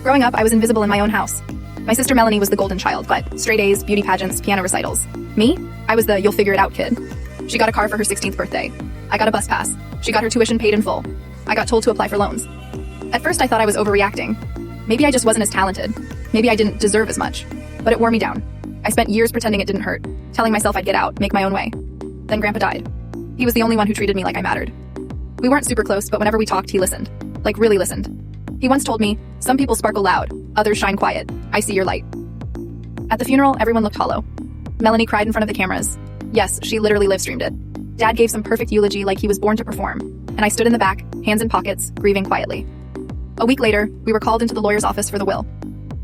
Growing up, I was invisible in my own house. My sister Melanie was the golden child, but straight A's, beauty pageants, piano recitals. Me? I was the you'll figure it out kid. She got a car for her 16th birthday. I got a bus pass. She got her tuition paid in full. I got told to apply for loans. At first, I thought I was overreacting. Maybe I just wasn't as talented. Maybe I didn't deserve as much. But it wore me down. I spent years pretending it didn't hurt, telling myself I'd get out, make my own way. Then Grandpa died. He was the only one who treated me like I mattered. We weren't super close, but whenever we talked, he listened. Like, really listened. He once told me, "Some people sparkle loud, others shine quiet. I see your light." At the funeral, everyone looked hollow. Melanie cried in front of the cameras. Yes, she literally live-streamed it. Dad gave some perfect eulogy like he was born to perform, and I stood in the back, hands in pockets, grieving quietly. A week later, we were called into the lawyer's office for the will.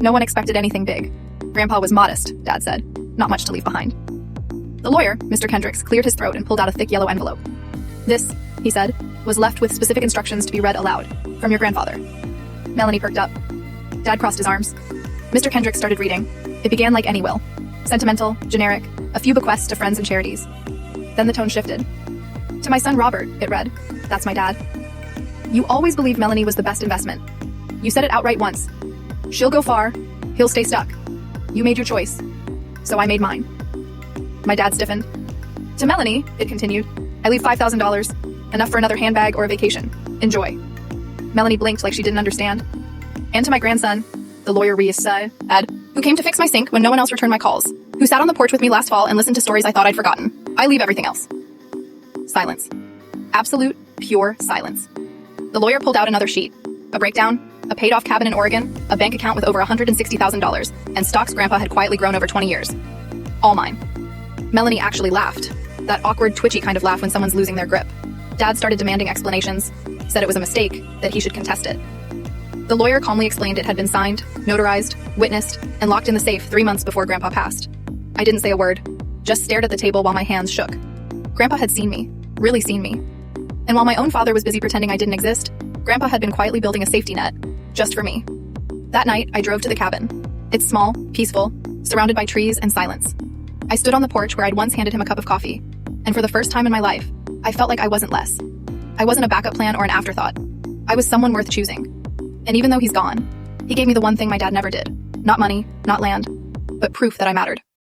No one expected anything big. Grandpa was modest, Dad said. Not much to leave behind. The lawyer, Mr. Kendricks, cleared his throat and pulled out a thick yellow envelope. "This," he said, "was left with specific instructions to be read aloud. From your grandfather." Melanie perked up. Dad crossed his arms. Mr. Kendricks started reading. It began like any will. Sentimental, generic, a few bequests to friends and charities. Then the tone shifted. "To my son Robert," it read. "That's my dad. You always believed Melanie was the best investment. You said it outright once. She'll go far, he'll stay stuck. You made your choice. So I made mine." My dad stiffened. "To Melanie," it continued, "I leave $5,000, enough for another handbag or a vacation. Enjoy." Melanie blinked like she didn't understand. "And to my grandson," the lawyer said, "who came to fix my sink when no one else returned my calls, who sat on the porch with me last fall and listened to stories I thought I'd forgotten. I leave everything else." Silence. Absolute, pure silence. The lawyer pulled out another sheet. A breakdown, a paid-off cabin in Oregon, a bank account with over $160,000, and stocks Grandpa had quietly grown over 20 years. All mine. Melanie actually laughed. That awkward, twitchy kind of laugh when someone's losing their grip. Dad started demanding explanations, said it was a mistake, that he should contest it. The lawyer calmly explained it had been signed, notarized, witnessed, and locked in the safe 3 months before Grandpa passed. I didn't say a word, just stared at the table while my hands shook. Grandpa had seen me, really seen me. And while my own father was busy pretending I didn't exist, Grandpa had been quietly building a safety net, just for me. That night, I drove to the cabin. It's small, peaceful, surrounded by trees and silence. I stood on the porch where I'd once handed him a cup of coffee, and for the first time in my life, I felt like I wasn't less. I wasn't a backup plan or an afterthought. I was someone worth choosing. And even though he's gone, he gave me the one thing my dad never did. Not money, not land, but proof that I mattered.